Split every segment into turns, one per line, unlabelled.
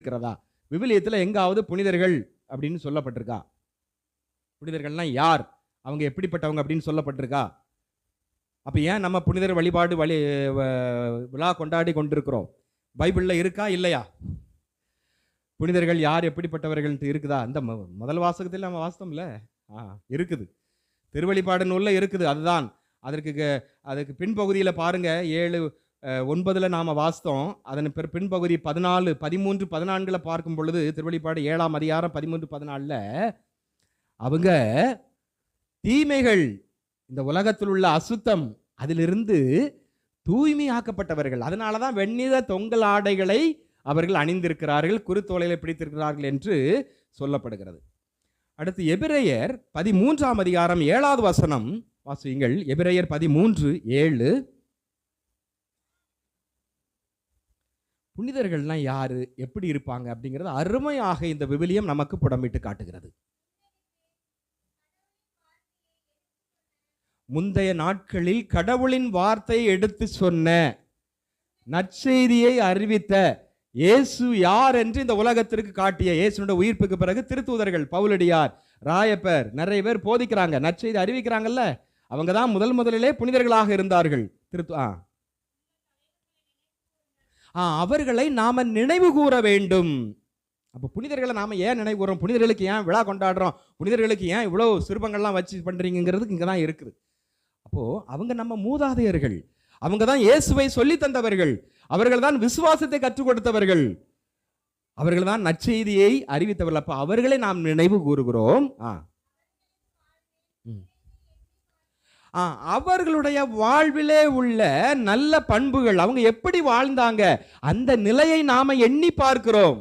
இருக்கிறதா? விவிலியத்தில் எங்காவது புனிதர்கள் அப்படின்னு சொல்லப்பட்டிருக்கா? புனிதர்கள்னா யார், அவங்க எப்படிப்பட்டவங்க அப்படின்னு சொல்லப்பட்டிருக்கா? அப்ப ஏன் நம்ம புனிதர் வழிபாடு விழா கொண்டாடி கொண்டிருக்கிறோம்? பைபிள்ல இருக்கா இல்லையா? புனிதர்கள் யார் எப்படிப்பட்டவர்கள் இருக்குதா? அந்த முதல் வாசகத்தில் நம்ம வாசித்தோம்ல, இருக்குது. திருவழிபாடு நூல்ல இருக்குது. அதுதான் அதற்கு பின்பகுதியில் பாருங்க, 7:9 நாம வாசித்தோம். அதன் பின்பகுதி 14, 13, 14 பார்க்கும் பொழுது திருவழிபாடு 7ஆம் அதிகாரம் 13, 14 அவங்க தீமைகள், இந்த உலகத்தில் உள்ள அசுத்தம், அதிலிருந்து தூய்மையாக்கப்பட்டவர்கள். அதனாலதான் வெண்ணிற தொங்கல் ஆடைகளை அவர்கள் அணிந்திருக்கிறார்கள், குருத்தோலைகளை பிடித்திருக்கிறார்கள் என்று சொல்லப்படுகிறது. அடுத்து எபிரேயர் 13ஆம் அதிகாரம் 7வது வசனம் வாசியுங்கள். எபிரேயர் 13:7. புனிதர்கள்லாம் யாரு, எப்படி இருப்பாங்க அப்படிங்கிறது அருமையாக இந்த விவிலியம் நமக்கு புடமிட்டு காட்டுகிறது. முந்தைய நாட்களில் கடவுளின் வார்த்தையை எடுத்து சொன்ன, நற்செய்தியை அறிவித்த இயேசு யார் என்று இந்த உலகத்திற்கு காட்டிய, இயேசுனுடைய உயிர்ப்புக்கு பிறகு திருத்தூதர்கள், பவுலடியார், ராயப்பர், நிறைய பேர் போதிக்கிறாங்க, நற்செய்தி அறிவிக்கிறாங்கல்ல, அவங்க தான் முதலிலே புனிதர்களாக இருந்தார்கள். அவர்களை நாம நினைவு கூற வேண்டும். அப்ப புனிதர்களை நாம ஏன் நினைவு கூறோம்? புனிதர்களுக்கு ஏன் விழா கொண்டாடுறோம்? புனிதர்களுக்கு ஏன் இவ்வளவு சிறுபங்கள்லாம் வச்சு பண்றீங்கிறது இங்க தான் இருக்குது. அப்போ அவங்க நம்ம மூதாதையர்கள், அவங்க தான் இயேசுவை சொல்லி தந்தவர்கள், அவர்கள் தான் விசுவாசத்தை கற்றுக் கொடுத்தவர்கள், அவர்கள் தான் நற்செய்தியை அறிவித்தவர்கள். அப்ப அவர்களை நாம் நினைவு கூறுகிறோம். அவர்களுடைய வாழ்விலே உள்ள நல்ல பண்புகள், அவங்க எப்படி வாழ்ந்தாங்க, அந்த நிலையை நாம எண்ணி பார்க்கிறோம்.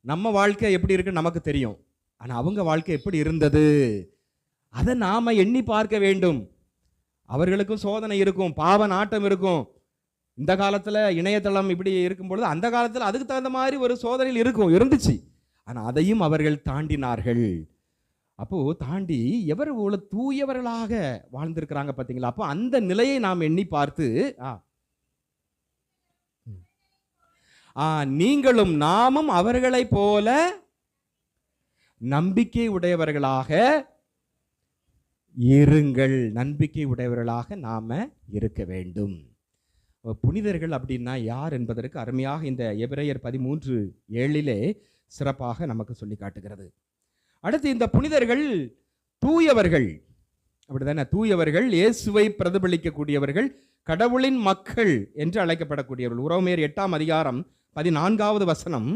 நம்ம வாழ்க்கை எப்படி இருக்கு நமக்கு தெரியும், ஆனா அவங்க வாழ்க்கை எப்படி இருந்தது அதை நாம எண்ணி பார்க்க வேண்டும். அவர்களுக்கும் சோதனை இருக்கும், பாவ நாட்டம் இருக்கும். இந்த காலத்துல இணையதளம் இப்படி இருக்கும் பொழுது அந்த காலத்துல அதுக்கு தகுந்த மாதிரி ஒரு சோதனையில் இருந்துச்சு. ஆனா அதையும் அவர்கள் தாண்டினார்கள். அப்போ தாண்டி எவர் தூயவர்களாக வாழ்ந்திருக்கிறாங்க பார்த்தீங்களா? அப்போ அந்த நிலையை நாம் எண்ணி பார்த்து, நீங்களும் நாமும் அவர்களை போல நம்பிக்கை உடையவர்களாக இருங்கள். நம்பிக்கை உடையவர்களாக நாம இருக்க வேண்டும். புனிதர்கள் அப்படின்னா யார் என்பதற்கு அருமையாக இந்த எபிரேயர் 13:7 சிறப்பாக நமக்கு சொல்லி காட்டுகிறது. அடுத்து இந்த புனிதர்கள் தூயவர்கள், அப்படிதானே? தூயவர்கள், இயேசுவை பிரதிபலிக்கக்கூடியவர்கள், கடவுளின் மக்கள் என்று அழைக்கப்படக்கூடியவர்கள். உரோமையர் 8ஆம் அதிகாரம் 14வது வசனம்